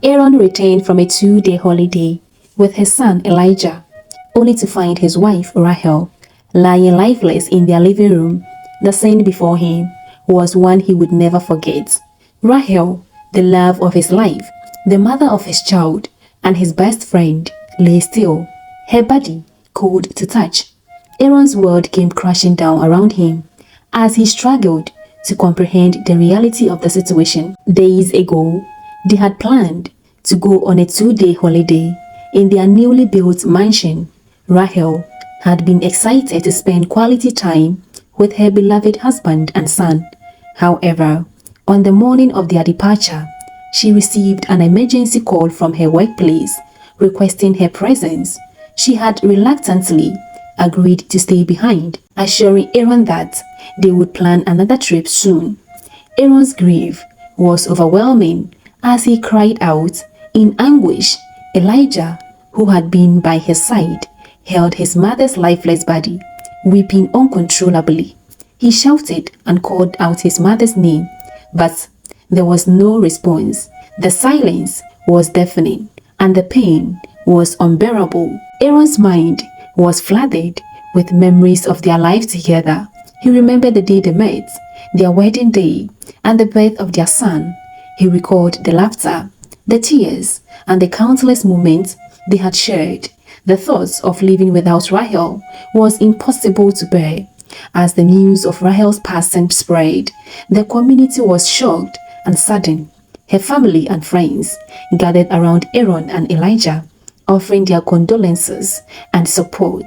Aaron returned from a 2-day holiday with his son Elijah, only to find his wife Rachel lying lifeless in their living room. The scene before him was one he would never forget. Rachel, the love of his life, the mother of his child, and his best friend, lay still, her body cold to touch. Aaron's world came crashing down around him as he struggled to comprehend the reality of the situation. Days ago, they had planned to go on a 2-day holiday in their newly built mansion. Rachel had been excited to spend quality time with her beloved husband and son. However, on the morning of their departure, she received an emergency call from her workplace requesting her presence. She had reluctantly agreed to stay behind, assuring Aaron that they would plan another trip soon. Aaron's grief was overwhelming as he cried out in anguish. Elijah, who had been by his side, held his mother's lifeless body, weeping uncontrollably. He shouted and called out his mother's name, but there was no response. The silence was deafening, and the pain was unbearable. Aaron's mind was flooded with memories of their life together. He remembered the day they met, their wedding day, and the birth of their son. He recalled the laughter, the tears, and the countless moments they had shared. The thoughts of living without Rachel was impossible to bear. As the news of Rachel's passing spread, the community was shocked and saddened. Her family and friends gathered around Aaron and Elijah, offering their condolences and support.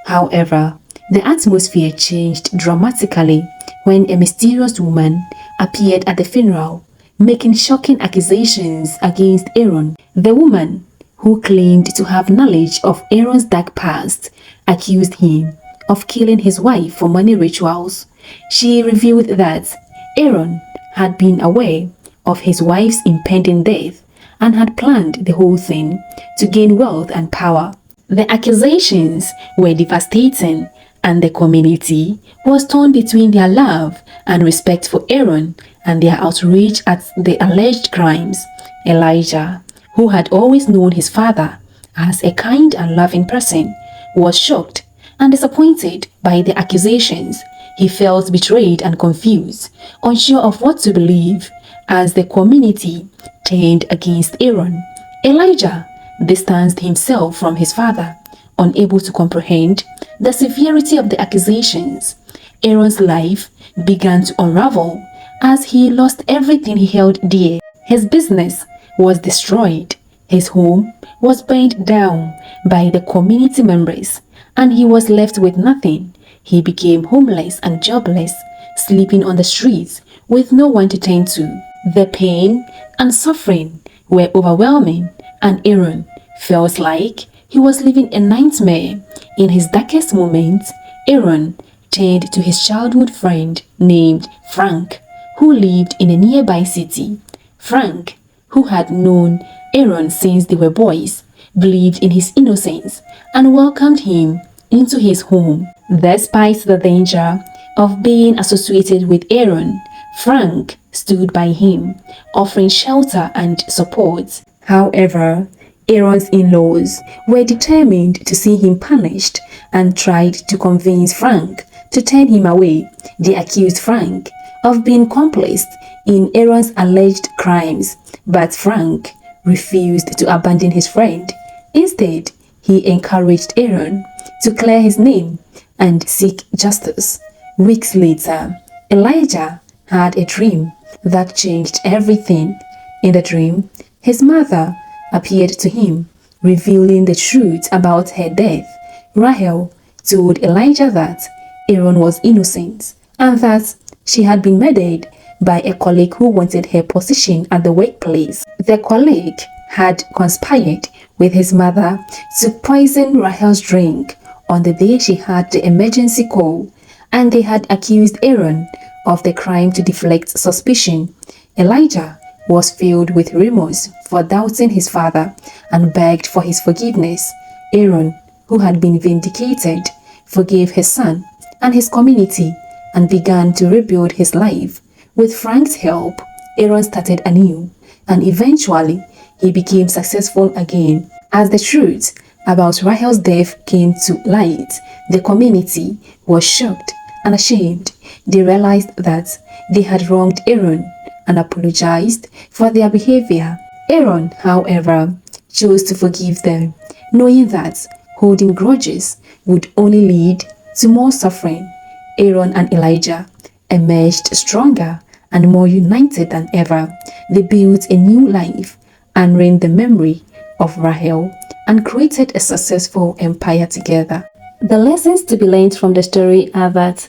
However, the atmosphere changed dramatically when a mysterious woman appeared at the funeral, making shocking accusations against Aaron. The woman, who claimed to have knowledge of Aaron's dark past, accused him of killing his wife for money rituals. She revealed that Aaron had been aware of his wife's impending death and had planned the whole thing to gain wealth and power. The accusations were devastating, and the community was torn between their love and respect for Aaron and their outrage at the alleged crimes. Elijah, who had always known his father as a kind and loving person, was shocked and disappointed by the accusations. He felt betrayed and confused, unsure of what to believe as the community turned against Aaron. Elijah distanced himself from his father, unable to comprehend the severity of the accusations. Aaron's life began to unravel as he lost everything he held dear. His business was destroyed, his home was burned down by the community members, and he was left with nothing. He became homeless and jobless, sleeping on the streets with no one to turn to. The pain and suffering were overwhelming, and Aaron felt like he was living a nightmare. In his darkest moments, Aaron turned to his childhood friend named Frank, who lived in a nearby city. Frank, who had known Aaron since they were boys, believed in his innocence and welcomed him into his home. Despite the danger of being associated with Aaron, Frank stood by him, offering shelter and support. However, Aaron's in-laws were determined to see him punished and tried to convince Frank to turn him away. They accused Frank of being complicit in Aaron's alleged crimes, but Frank refused to abandon his friend. Instead, he encouraged Aaron to clear his name and seek justice. Weeks later, Elijah had a dream that changed everything. In the dream, his mother appeared to him, revealing the truth about her death. Rachel told Elijah that Aaron was innocent and that she had been murdered by a colleague who wanted her position at the workplace. The colleague had conspired with his mother to poison Rachel's drink on the day she had the emergency call, and they had accused Aaron of the crime to deflect suspicion. Elijah was filled with remorse for doubting his father and begged for his forgiveness. Aaron, who had been vindicated, forgave his son and his community and began to rebuild his life. With Frank's help, Aaron started anew, and eventually he became successful again. As the truth about Rahel's death came to light, the community was shocked and ashamed. They realized that they had wronged Aaron and apologized for their behavior. Aaron, however, chose to forgive them, knowing that holding grudges would only lead to more suffering. Aaron and Elijah emerged stronger and more united than ever. They built a new life, honoring the memory of Rahel, and created a successful empire together. The lessons to be learned from the story are that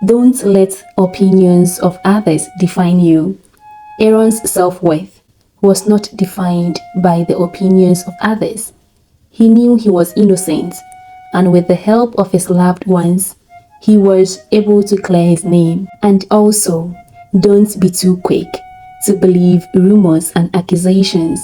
don't let opinions of others define you. Aaron's self-worth was not defined by the opinions of others. He knew he was innocent, and with the help of his loved ones, he was able to clear his name. And also, don't be too quick to believe rumors and accusations.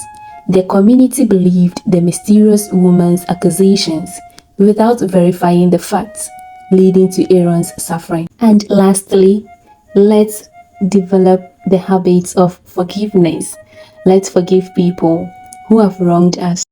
The community believed the mysterious woman's accusations without verifying the facts, leading to Aaron's suffering. And lastly, let's develop the habits of forgiveness. Let's forgive people who have wronged us.